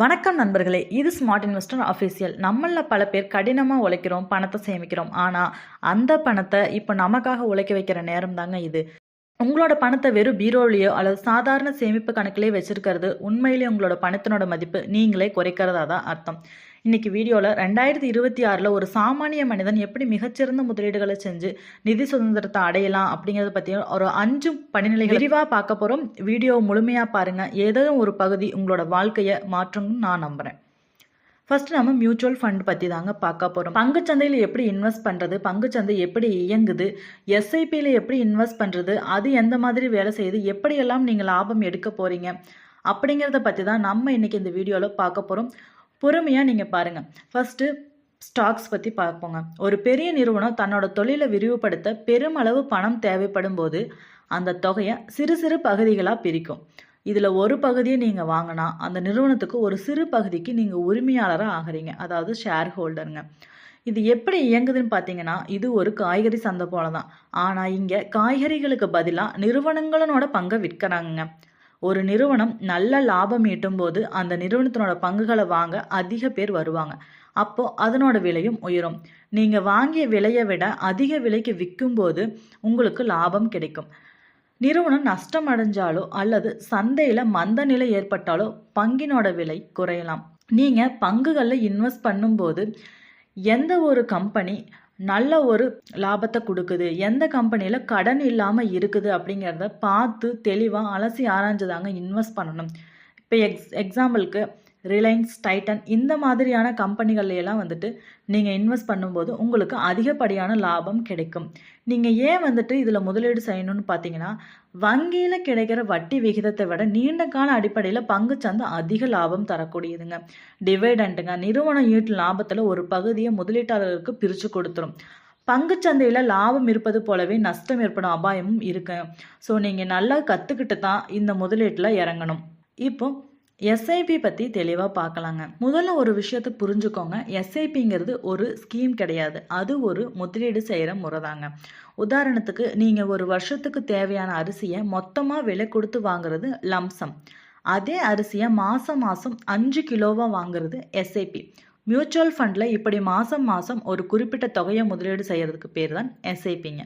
வணக்கம் நண்பர்களே, இது ஸ்மார்ட் இன்வெஸ்டர் அஃபீஷியல். நம்மள பல பேர் கடினமாக உழைக்கிறோம், பணத்தை சேமிக்கிறோம். ஆனால் அந்த பணத்தை இப்போ நமக்காக உழைக்க வைக்கிற நேரம் தாங்க இது. உங்களோட பணத்தை வெறும் பீரோலையோ அல்லது சாதாரண சேமிப்பு கணக்கிலேயே வச்சிருக்கிறது உண்மையிலேயே உங்களோட பணத்தினோட மதிப்பு நீங்களே குறைக்கிறதா தான் அர்த்தம். இன்னைக்கு வீடியோவில் 2026 ஒரு சாமானிய மனிதன் எப்படி மிகச்சிறந்த முதலீடுகளை செஞ்சு நிதி சுதந்திரத்தை அடையலாம் அப்படிங்கிறத பற்றி ஒரு 5 படிநிலைகள் விரிவாக பார்க்க போகிறோம். வீடியோ முழுமையாக பாருங்கள். ஏதோ ஒரு பகுதி உங்களோட வாழ்க்கையை மாற்றும்னு நான் நம்புகிறேன். ஃபர்ஸ்ட் நம்ம மியூச்சுவல் ஃபண்ட் பற்றி தாங்க பார்க்க போகிறோம். பங்குச்சந்தையில் எப்படி இன்வெஸ்ட் பண்ணுறது, பங்குச்சந்தை எப்படி இயங்குது, எஸ்ஐபியில் எப்படி இன்வெஸ்ட் பண்ணுறது, அது எந்த மாதிரி வேலை செய்யுது, எப்படியெல்லாம் நீங்கள் லாபம் எடுக்க போகிறீங்க அப்படிங்கிறத பற்றி தான் நம்ம இன்றைக்கி இந்த வீடியோவில் பார்க்க போகிறோம். பொறுமையாக நீங்கள் பாருங்கள். ஃபஸ்ட்டு ஸ்டாக்ஸ் பற்றி பார்ப்போங்க. ஒரு பெரிய நிறுவனம் தன்னோட தொழிலை விரிவுபடுத்த பெருமளவு பணம் தேவைப்படும் போது அந்த தொகையை சிறு சிறு பகுதிகளாக பிரிக்கும். இதில் ஒரு பகுதியை நீங்கள் வாங்கினா அந்த நிறுவனத்துக்கு ஒரு சிறு பகுதிக்கு நீங்கள் உரிமையாளராக ஆகிறீங்க, அதாவது ஷேர் ஹோல்டருங்க. இது எப்படி இயங்குதுன்னு பார்த்தீங்கன்னா, இது ஒரு காய்கறி சந்தை போல தான். ஆனால் இங்கே காய்கறிகளுக்கு பதிலாக நிறுவனங்களோட பங்கை விற்கிறாங்க. ஒரு நிறுவனம் நல்ல லாபம் ஈட்டும் போது அந்த நிறுவனத்தினோட பங்குகளை வாங்க அதிக பேர் வருவாங்க. அப்போ அதனோட விலையும் உயரும். நீங்கள் வாங்கிய விலையை விட அதிக விலைக்கு விற்கும் போது உங்களுக்கு லாபம் கிடைக்கும். நிறுவனம் நஷ்டம் அடைஞ்சாலோ அல்லது சந்தையில் மந்த நிலை ஏற்பட்டாலோ பங்கினோட விலை குறையலாம். நீங்கள் பங்குகளில் இன்வெஸ்ட் பண்ணும்போது எந்த ஒரு கம்பெனி நல்ல ஒரு லாபத்தை கொடுக்குது, எந்த கம்பெனியில் கடன் இல்லாமல் இருக்குது அப்படிங்கிறத பார்த்து தெளிவாக அலசி ஆராய்ஞ்சதாங்க இன்வெஸ்ட் பண்ணணும். இப்போ எக்ஸாம்பிளுக்கு ரிலையன்ஸ், டைட்டன் இந்த மாதிரியான கம்பெனிகள்லாம் நீங்கள் இன்வெஸ்ட் பண்ணும்போது உங்களுக்கு அதிகப்படியான லாபம் கிடைக்கும். நீங்கள் ஏன் இதில் முதலீடு செய்யணும்னு பார்த்தீங்கன்னா, வங்கியில் கிடைக்கிற வட்டி விகிதத்தை விட நீண்ட கால அடிப்படையில் பங்குச்சந்தை அதிக லாபம் தரக்கூடியதுங்க. டிவைடண்ட்டுங்க, நிறுவனம் ஈட்டு லாபத்தில் ஒரு பகுதியை முதலீட்டாளர்களுக்கு பிரித்து கொடுத்துரும். பங்குச்சந்தையில் லாபம் இருப்பது போலவே நஷ்டம் ஏற்படும் அபாயமும் இருக்கு. ஸோ நீங்கள் நல்லா கற்றுக்கிட்டு தான் இந்த முதலீட்டில் இறங்கணும். இப்போ எஸ்ஐபி பற்றி தெளிவாக பார்க்கலாங்க. முதல்ல ஒரு விஷயத்தை புரிஞ்சுக்கோங்க. எஸ்ஐபிங்கிறது ஒரு ஸ்கீம் கிடையாது, அது ஒரு முதலீடு செய்கிற முறை தாங்க. உதாரணத்துக்கு நீங்கள் ஒரு வருஷத்துக்கு தேவையான அரிசியை மொத்தமாக விலை கொடுத்து வாங்குறது லம்சம். அதே அரிசியை மாதம் 5 கிலோவாக வாங்குறது எஸ்ஐபி. மியூச்சுவல் ஃபண்டில் இப்படி மாதம் ஒரு குறிப்பிட்ட தொகையை முதலீடு செய்கிறதுக்கு பேர் தான் எஸ்ஐபிங்க.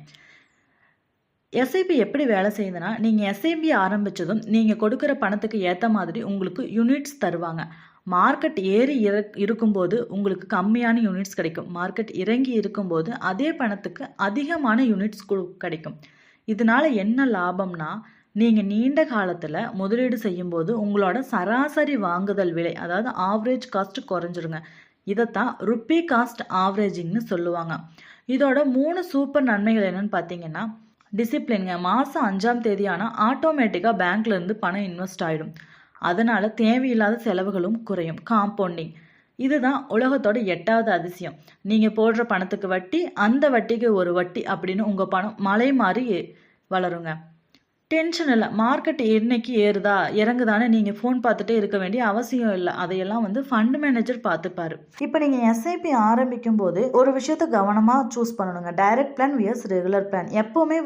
எஸ்ஐபி எப்படி வேலை செய்யுதுன்னா, நீங்கள் எஸ்ஐபி ஆரம்பித்ததும் நீங்கள் கொடுக்குற பணத்துக்கு ஏற்ற மாதிரி உங்களுக்கு யூனிட்ஸ் தருவாங்க. மார்க்கெட் ஏறி இருக்கும்போது உங்களுக்கு கம்மியான யூனிட்ஸ் கிடைக்கும். மார்க்கெட் இறங்கி இருக்கும்போது அதே பணத்துக்கு அதிகமான யூனிட்ஸ் கிடைக்கும். இதனால் என்ன லாபம்னா, நீங்கள் நீண்ட காலத்தில் முதலீடு செய்யும்போது உங்களோட சராசரி வாங்குதல் விலை, அதாவது ஆவரேஜ் காஸ்ட் குறைஞ்சிருங்க. இதைத்தான் ருப்பி காஸ்ட் ஆவரேஜிங்னு சொல்லுவாங்க. இதோட 3 சூப்பர் நன்மைகள் என்னன்னு பார்த்தீங்கன்னா, டிசிப்ளின்ங்க. மாதம் 5ஆம் தேதி ஆனால் ஆட்டோமேட்டிக்காக பேங்க்லேருந்து பணம் இன்வெஸ்ட் ஆகிடும். அதனால் தேவையில்லாத செலவுகளும் குறையும். காம்பவுண்டிங், இதுதான் உலகத்தோட 8வது அதிசயம். நீங்கள் போடுற பணத்துக்கு வட்டி, அந்த வட்டிக்கு ஒரு வட்டி அப்படின்னு உங்கள் பணம் மலை மாறி வளருங்க. டென்ஷன் இல்லை. மார்க்கெட் என்னைக்கு ஏறுதா இறங்குதானே நீங்கள் ஃபோன் பார்த்துட்டே இருக்க வேண்டிய அவசியம் இல்லை. அதையெல்லாம் ஃபண்ட் மேனேஜர் பார்த்துப்பாரு. இப்போ நீங்கள் எஸ்ஐபி ஆரம்பிக்கும் போது ஒரு விஷயத்தை கவனமாக சூஸ் பண்ணணுங்க. Direct plan versus regular plan. எப்போவுமே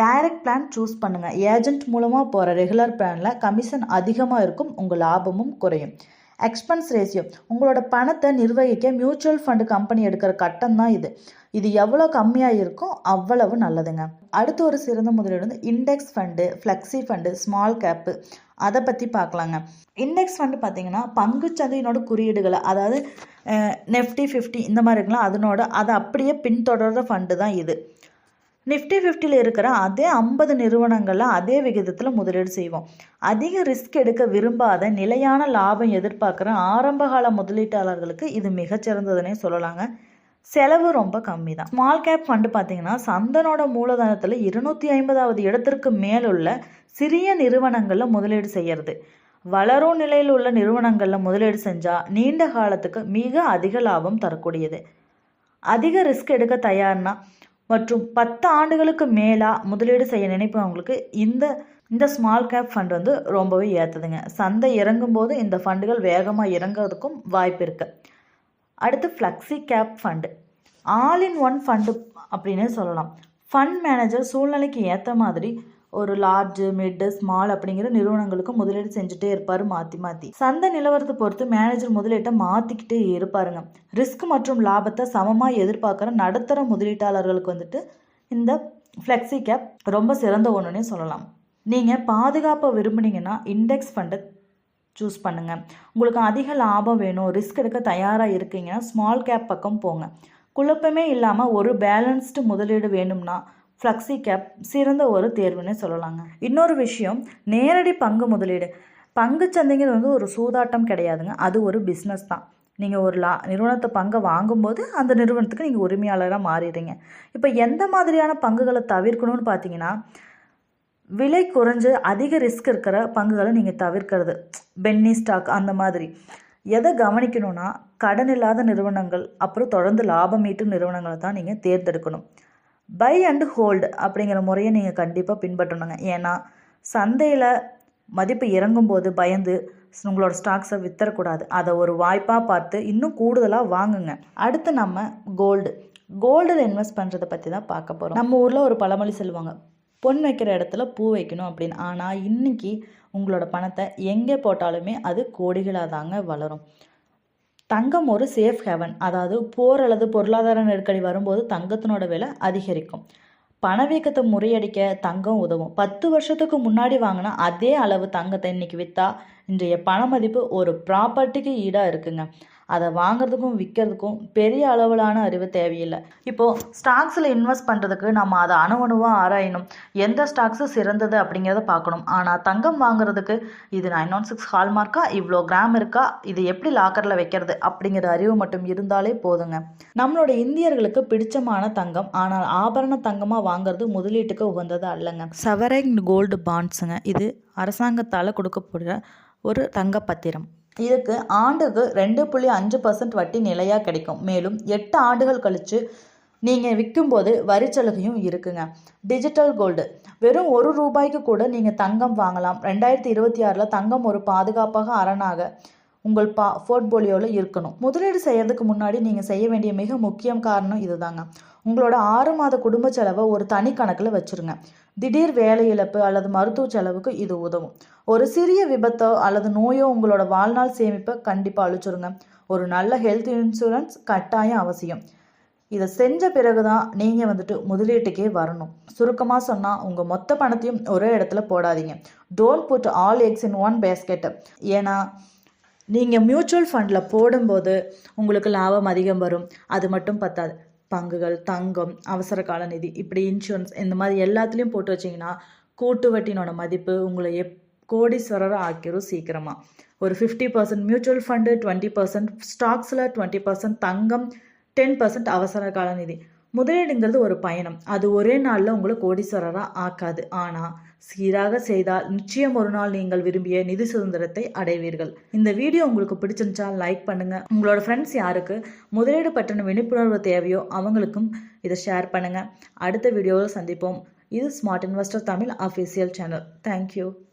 டைரக்ட் பிளான் சூஸ் பண்ணுங்க. ஏஜென்ட் மூலமாக போகிற ரெகுலர் பிளானில் கமிஷன் அதிகமாக இருக்கும், உங்கள் லாபமும் குறையும். எக்ஸ்பென்ஸ் ரேஷியோ, உங்களோட பணத்தை நிர்வகிக்க மியூச்சுவல் ஃபண்டு கம்பெனி எடுக்கிற கட்டம் தான் இது. இது எவ்வளோ கம்மியாக இருக்கும் அவ்வளவு நல்லதுங்க. அடுத்து ஒரு சிறந்த முதலீடு index fund, flexi fund, small gap, அதை பற்றி பார்க்கலாங்க. இண்டெக்ஸ் ஃபண்டு பார்த்தீங்கன்னா பங்குச்சந்தையினோட குறியீடுகளை, அதாவது நிஃப்டி 50 இந்த மாதிரி இருக்கலாம், அதை அப்படியே பின்தொடர்ற ஃபண்டு தான் இது. நிஃப்டி 50 இருக்கிற அதே 50 நிறுவனங்களில் அதே விகிதத்தில் முதலீடு செய்வோம். அதிக ரிஸ்க் எடுக்க விரும்பாத, நிலையான லாபம் எதிர்பார்க்குற ஆரம்பகால முதலீட்டாளர்களுக்கு இது மிகச்சிறந்ததுன்னே சொல்லலாங்க. செலவு ரொம்ப கம்மி தான். ஸ்மால் கேப் ஃபண்டு பார்த்தீங்கன்னா சந்தனோட மூலதனத்தில் 250வது இடத்திற்கு மேலுள்ள சிறிய நிறுவனங்களில் முதலீடு செய்கிறது. வளரும் நிலையில் உள்ள நிறுவனங்களில் முதலீடு செஞ்சால் நீண்ட காலத்துக்கு மிக அதிக லாபம் தரக்கூடியது. அதிக ரிஸ்க் எடுக்க தயார்னா மற்றும் 10 ஆண்டுகளுக்கு மேலாக முதலீடு செய்ய நினைப்பவங்களுக்கு இந்த ஸ்மால் கேப் ஃபண்ட் ரொம்பவே ஏற்றுதுங்க. சந்தை இறங்கும் போது இந்த ஃபண்டுகள் வேகமாக இறங்குறதுக்கும் வாய்ப்பு இருக்குது. அடுத்து flexi cap fund, all in one fund அப்படின்னு சொல்லலாம். ஃபண்ட் மேனேஜர் சூழ்நிலைக்கு ஏற்ற மாதிரி ஒரு லார்ஜ், மிட், ஸ்மால் அப்படிங்கிற நிறுவனங்களுக்கு முதலீடு செஞ்சுட்டே இருப்பார் மாற்றி மாற்றி. சந்தை நிலவரத்தை பொறுத்து மேனேஜர் முதலீட்டை மாற்றிக்கிட்டே இருப்பாருங்க. ரிஸ்க் மற்றும் லாபத்தை சமமாக எதிர்பார்க்குற நடுத்தர முதலீட்டாளர்களுக்கு வந்துட்டு இந்த ஃப்ளெக்ஸி கேப் ரொம்ப சிறந்த ஒன்றுனே சொல்லலாம். நீங்கள் பாதுகாப்பை விரும்புனீங்கன்னா இண்டெக்ஸ் ஃபண்டை சூஸ் பண்ணுங்கள். உங்களுக்கு அதிக லாபம் வேணும், ரிஸ்க் எடுக்க தயாராக இருக்கீங்கன்னா ஸ்மால் கேப் பக்கம் போங்க. குழப்பமே இல்லாமல் ஒரு பேலன்ஸ்டு முதலீடு வேணும்னா ஃப்ளெக்ஸி கேப் சிறந்த ஒரு தேர்வுன்னே சொல்லலாங்க. இன்னொரு விஷயம், நேரடி பங்கு முதலீடு. பங்குச்சந்தைங்கிறது வந்து ஒரு சூதாட்டம் கிடையாதுங்க, அது ஒரு பிஸ்னஸ் தான். நீங்கள் ஒரு நிறுவனத்தை பங்கை வாங்கும்போது அந்த நிறுவனத்துக்கு நீங்கள் உரிமையாளராக மாறிடுறீங்க. இப்போ எந்த மாதிரியான பங்குகளை தவிர்க்கணும்னு பார்த்தீங்கன்னா, விலை குறைஞ்சு அதிக ரிஸ்க் இருக்கிற பங்குகளை நீங்கள் தவிர்க்கிறது, பென்னி ஸ்டாக் அந்த மாதிரி. எதை கவனிக்கணும்னா, கடன் இல்லாத நிறுவனங்கள், அப்புறம் தொடர்ந்து லாபம் ஈட்டும் நிறுவனங்களை தான் நீங்கள் தேர்ந்தெடுக்கணும். பை அண்ட் ஹோல்டு அப்படிங்கிற முறையை நீங்கள் கண்டிப்பாக பின்பற்றணுங்க. ஏன்னா சந்தையில் மதிப்பு இறங்கும்போது பயந்து உங்களோட ஸ்டாக்ஸை வித்தரக்கூடாது. அதை ஒரு வாய்ப்பாக பார்த்து இன்னும் கூடுதலாக வாங்குங்க. அடுத்து நம்ம கோல்டில் இன்வெஸ்ட் பண்ணுறதை பற்றி தான் பார்க்க போகிறோம். நம்ம ஊரில் ஒரு பழமொழி சொல்லுவாங்க, பொன் வைக்கிற இடத்துல பூ வைக்கணும் அப்படின்னு. ஆனால் இன்றைக்கி உங்களோட பணத்தை எங்கே போட்டாலுமே அது கோடிகளாக தாங்க வளரும். தங்கம் ஒரு சேஃப் ஹேவன். அதாவது போர் அல்லது பொருளாதார நெருக்கடி வரும்போது தங்கத்தினோட விலை அதிகரிக்கும். பணவீக்கத்தை முறியடிக்க தங்கம் உதவும். 10 வருஷத்துக்கு முன்னாடி வாங்கினா அதே அளவு தங்கத்தை இன்னைக்கு விற்றா இன்றைய பண மதிப்பு ஒரு ப்ராப்பர்ட்டிக்கு ஈடாக இருக்குங்க. அதை வாங்குறதுக்கும் விற்கிறதுக்கும் பெரிய அளவிலான அறிவு தேவையில்லை. இப்போது ஸ்டாக்ஸில் இன்வெஸ்ட் பண்ணுறதுக்கு நம்ம அதை அணுவணுவாக ஆராயணும். எந்த ஸ்டாக்ஸு சிறந்தது அப்படிங்கிறத பார்க்கணும். ஆனால் தங்கம் வாங்குறதுக்கு இது 916 ஹால்மார்க்கா, இவ்வளோ கிராம் இருக்கா, இது எப்படி லாக்கரில் வைக்கிறது அப்படிங்கிற அறிவு மட்டும் இருந்தாலே போதுங்க. நம்மளோட இந்தியர்களுக்கு பிடிச்சமான தங்கம், ஆனால் ஆபரண தங்கமாக வாங்குறது முதலீட்டுக்கு உகந்தது அல்லங்க. சவரைன் கோல்டு பாண்ட்ஸுங்க, இது அரசாங்கத்தால் கொடுக்கப்படுற ஒரு தங்க பத்திரம். இதுக்கு ஆண்டுக்கு 2.5% வட்டி நிலையாக கிடைக்கும். மேலும் 8 ஆண்டுகள் கழித்து நீங்கள் விற்கும்போது வரிச்சலுகையும் இருக்குங்க. டிஜிட்டல் கோல்டு, வெறும் ₹1 கூட நீங்கள் தங்கம் வாங்கலாம். 2026 தங்கம் ஒரு பாதுகாப்பாக அரணாக உங்கள் போர்ட்போலியோவில் இருக்கணும். முதலீடு செய்யறதுக்கு முன்னாடி நீங்கள் செய்ய வேண்டிய மிக முக்கியம் காரணம் இதுதாங்க. உங்களோட 6 மாத குடும்ப செலவை ஒரு தனி கணக்கில் வச்சுருங்க. திடீர் வேலை இழப்பு அல்லது மருத்துவ செலவுக்கு இது உதவும். ஒரு சிறிய விபத்தோ அல்லது நோயோ உங்களோட வாழ்நாள் சேமிப்பை கண்டிப்பாக அழிச்சிருங்க. ஒரு நல்ல ஹெல்த் இன்சூரன்ஸ் கட்டாயம் அவசியம். இதை செஞ்ச பிறகு தான் நீங்கள் வந்துட்டு முதலீட்டுக்கே வரணும். சுருக்கமாக சொன்னால், உங்கள் மொத்த பணத்தையும் ஒரே இடத்துல போடாதீங்க. Don't put all eggs in one basket. ஏன்னா நீங்கள் மியூச்சுவல் ஃபண்டில் போடும்போது உங்களுக்கு லாபம் அதிகம் வரும். அது மட்டும் பத்தாது, பங்குகள், தங்கம், அவசர கால நிதி, இப்படி இன்சூரன்ஸ், இந்த மாதிரி எல்லாத்துலேயும் போட்டு வச்சிங்கன்னா கூட்டு வட்டினோட மதிப்பு உங்களை கோடீஸ்வரராக ஆக்கிரும் சீக்கிரமாக. ஒரு 50% மியூச்சுவல் ஃபண்டு, 20% ஸ்டாக்ஸில், 20% தங்கம், 10% அவசர கால நிதி. முதலீடுங்கிறது ஒரு பயணம். அது ஒரே நாளில் உங்களை கோடீஸ்வரராக ஆக்காது. ஆனால் சீராக செய்தால் நிச்சயம் ஒரு நாள் நீங்கள் விரும்பிய நிதி சுதந்திரத்தை அடைவீர்கள். இந்த வீடியோ உங்களுக்கு பிடிச்சிருந்துச்சா லைக் பண்ணுங்கள். உங்களோட ஃப்ரெண்ட்ஸ் யாருக்கு முதலீடு பற்றின விழிப்புணர்வு தேவையோ அவங்களுக்கும் இதை ஷேர் பண்ணுங்கள். அடுத்த வீடியோவில் சந்திப்போம். இது smart investor Tamil official channel. Thank you.